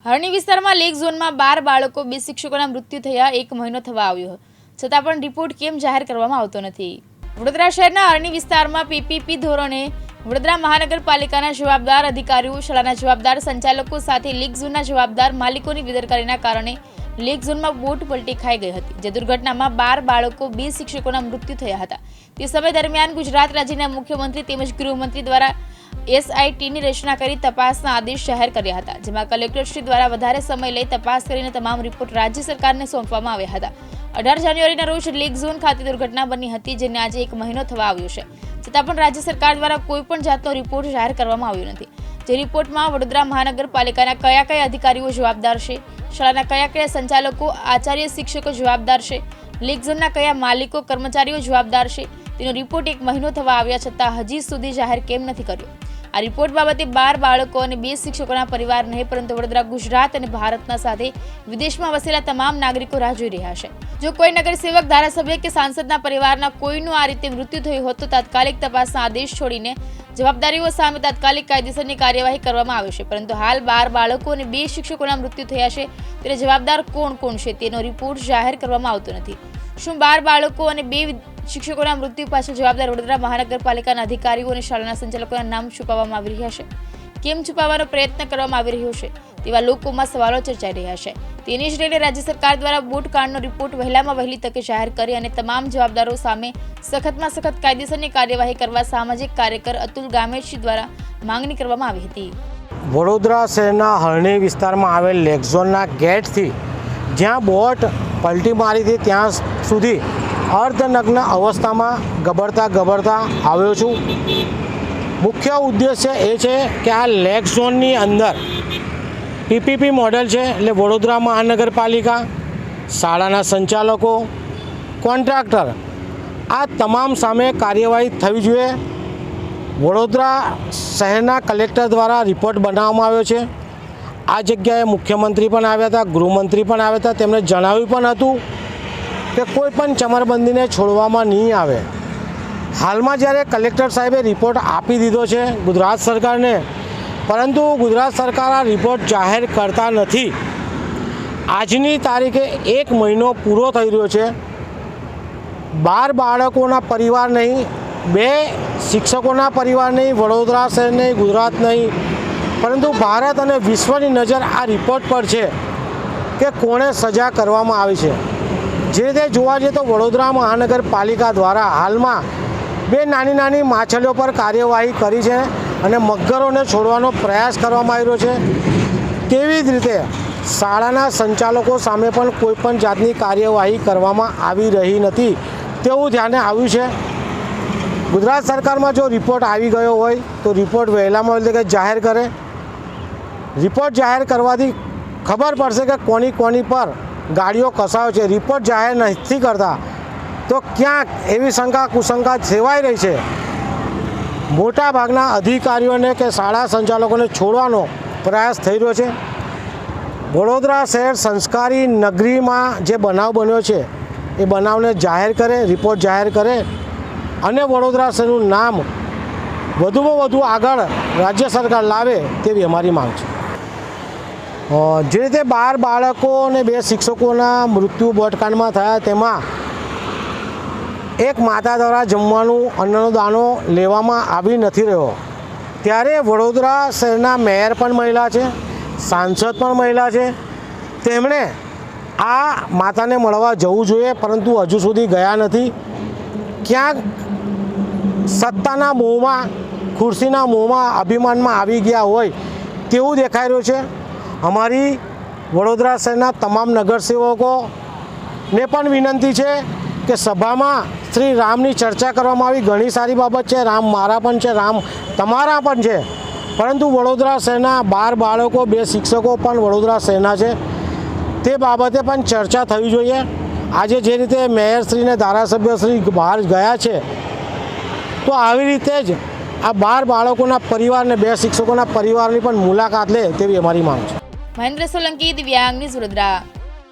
હરણી વિસ્તારમાં લેક ઝોનમાં 12 બાળકો 2 શિક્ષકોના મૃત્યુ થયા 1 મહિનો થવા આવ્યો છતાં પણ રિપોર્ટ કેમ જાહેર કરવામાં આવતો નથી। વડોદરા શહેરના હરણી વિસ્તારમાં પીપીપી ધોરણે વડોદરા મહાનગરપાલિકાના જવાબદાર અધિકારીઓ, શાળાના જવાબદાર સંચાલકો સાથે લેક ઝોનના જવાબદાર માલિકોની બેદરકારીના કારણે લેક ઝોનમાં બોટ પલટી ખાઈ ગઈ હતી, જે દુર્ઘટનામાં 12 બાળકો 2 શિક્ષકોના મૃત્યુ થયા હતા। તે સમય દરમિયાન ગુજરાત રાજ્યના મુખ્યમંત્રી તેમજ ગૃહમંત્રી દ્વારા એસઆઈટીની રચના કરી તપાસના આદેશ જાહેર કર્યા હતા, જેમાં કલેક્ટરશ્રી દ્વારા વધારે સમય લઈ તપાસ કરીને તમામ રિપોર્ટ રાજ્ય સરકારને સોંપવામાં આવ્યા હતા। 18 જાન્યુઆરીના રોજ લેક ઝોન ખાતે દુર્ઘટના બની હતી, જેને આજે 1 મહિનો થવા આવ્યો છે, છતાં પણ રાજ્ય સરકાર દ્વારા કોઈ પણ જાતનો રિપોર્ટ જાહેર કરવામાં આવ્યો નથી। જે રિપોર્ટમાં વડોદરા મહાનગરપાલિકાના કયા અધિકારીઓ જવાબદાર છે, શાળાના કયા સંચાલકો, આચાર્ય, શિક્ષકો જવાબદાર છે, લેક ઝોનના કયા માલિકો, કર્મચારીઓ જવાબદાર છે, તેનો રિપોર્ટ 1 મહિનો થવા આવ્યા છતાં હજી સુધી જાહેર કેમ નથી કર્યો। આ રિપોર્ટ બાબતે 12 બાળકો અને 2 શિક્ષકોના પરિવાર નહીં, પરંતુ વડોદરા, ગુજરાત અને ભારતના સાથે વિદેશમાં વસેલા તમામ નાગરિકો રાહ જોઈ રહ્યા છે। જો કોઈ નગરસેવક, ધારાસભ્ય કે સાંસદના પરિવારના કોઈનું આ રીતે મૃત્યુ થયું હોત તો તાત્કાલિક તપાસના આદેશ છોડીને જવાબદારીઓ સામે તાત્કાલિક કાયદેસરની કાર્યવાહી કરવામાં આવે છે, પરંતુ હાલ 12 બાળકો અને 2 શિક્ષકોના મૃત્યુ થયા છે, ત્યારે જવાબદાર કોણ છે તેનો રિપોર્ટ જાહેર કરવામાં આવતો નથી। શું 12 બાળકો અને 2 શિક્ષકોના મૃત્યુ પાછળ જવાબદાર વડોદરા મહાનગરપાલિકાના અધિકારીઓ અને શાળાના સંચાલકોના નામ છુપાવવામાં આવી રહ્યા છે? કેમ છુપાવવાનો પ્રયત્ન કરવામાં આવી રહ્યો છે તેવા લોકોમાં સવાલો ચર્ચાઈ રહ્યા છે। તેની જ લઈને રાજ્ય સરકાર દ્વારા બોટકાંડનો રિપોર્ટ વહેલામાં વહેલી તકે જાહેર કરી અને તમામ જવાબદારો સામે સખતમાં સખત કાયદેસરની કાર્યવાહી કરવા સામાજિક કાર્યકર અતુલ ગામેશી દ્વારા માંગણી કરવામાં આવી હતી। વડોદરા શહેરના હરણી વિસ્તારમાં આવેલ લેક ઝોનના ગેટથી જ્યાં બોટ પલટી મારી હતી ત્યાં સુધી અર્ધનગ્ન અવસ્થામાં ગબડતા આવ્યો છું। મુખ્ય ઉદ્દેશ્ય એ છે કે આ લેક ઝોનની અંદર પીપીપી મોડેલ છે, એટલે વડોદરા મહાનગરપાલિકા, શાળાના સંચાલકો, કોન્ટ્રાક્ટર, આ તમામ સામે કાર્યવાહી થવી જોઈએ। વડોદરા શહેરના કલેક્ટર દ્વારા રિપોર્ટ બનાવવામાં આવ્યો છે। આ જગ્યાએ મુખ્યમંત્રી પણ આવ્યા હતા, ગૃહમંત્રી પણ આવ્યા હતા। તેમણે જણાવ્યું પણ હતું કે કોઈ પણ ચમરબંધીને છોડવામાં નહીં આવે। હાલમાં જ્યારે કલેક્ટર સાહેબે રિપોર્ટ આપી દીધો છે ગુજરાત સરકારને, પરંતુ ગુજરાત સરકાર આ રિપોર્ટ જાહેર કરતા નથી। આજની તારીખે 1 મહિનો પૂરો થઈ રહ્યો છે। 12 બાળકોના પરિવાર નહીં, 2 શિક્ષકોના પરિવાર નહીં, વડોદરા શહેર નહીં, ગુજરાત નહીં, પરંતુ ભારત અને વિશ્વની નજર આ રિપોર્ટ પર છે કે કોણે સજા કરવામાં આવી છે। જે રીતે જોવા જઈએ તો વડોદરા મહાનગરપાલિકા દ્વારા હાલમાં 2 નાની માછલીઓ પર કાર્યવાહી કરી છે અને મગરોને છોડવાનો પ્રયાસ કરવામાં આવી રહ્યો છે। તેવી જ રીતે શાળાના સંચાલકો સામે પણ કોઈપણ જાતની કાર્યવાહી કરવામાં આવી રહી નથી તેવું ધ્યાને આવ્યું છે। ગુજરાત સરકારમાં જો રિપોર્ટ આવી ગયો હોય તો રિપોર્ટ વહેલામાં વહેલી જાહેર કરે। રિપોર્ટ જાહેર કરવાથી ખબર પડશે કે કોની પર ગાડીઓ કસાયો છે। રિપોર્ટ જાહેર નથી કરતા તો ક્યાંક એવી કુશંકા સેવાઈ રહી છે, મોટા ભાગના અધિકારીઓને કે શાળા સંચાલકોને છોડવાનો પ્રયાસ થઈ રહ્યો છે। વડોદરા શહેર સંસ્કારી નગરીમાં જે બનાવ બન્યો છે એ બનાવને જાહેર કરે, રિપોર્ટ જાહેર કરે અને વડોદરા શહેરનું નામ વધુમાં વધુ આગળ રાજ્ય સરકાર લાવે તેવી અમારી માંગ છે। જે રીતે 12 બાળકો અને 2 શિક્ષકોના મૃત્યુ બોટકાંડમાં થયા, તેમાં એક માતા દ્વારા જમવાનું અન્નનો દાણો લેવામાં આવી નથી રહ્યો, ત્યારે વડોદરા શહેરના મેયર પણ મહિલા છે, સાંસદ પણ મહિલા છે। તેમણે આ માતાને મળવા જવું જોઈએ, પરંતુ હજુ સુધી ગયા નથી। ક્યાંક સત્તાના મોહમાં, ખુરશીના મોહમાં, અભિમાનમાં આવી ગયા હોય તેવું દેખાઈ રહ્યું છે। અમારી વડોદરા શહેરના તમામ નગરસેવકોને પણ વિનંતી છે કે સભામાં શ્રી રામની ચર્ચા કરવામાં આવી, ઘણી સારી બાબત છે। રામ મારા પણ છે, રામ તમારા પણ છે, પરંતુ વડોદરા શહેરના 12 બાળકો, 2 શિક્ષકો પણ વડોદરા શહેરના છે, તે બાબતે પણ ચર્ચા થવી જોઈએ। આજે જે રીતે મેયરશ્રીને ધારાસભ્યશ્રી બહાર ગયા છે, તો આવી રીતે જ આ 12 બાળકોના પરિવાર અને 2 શિક્ષકોના પરિવારની પણ મુલાકાત લે તેવી અમારી માંગ છે। મહેન્દ્ર સોલંકી, દિવ્યાંગ ન્યૂઝ, વડોદરા।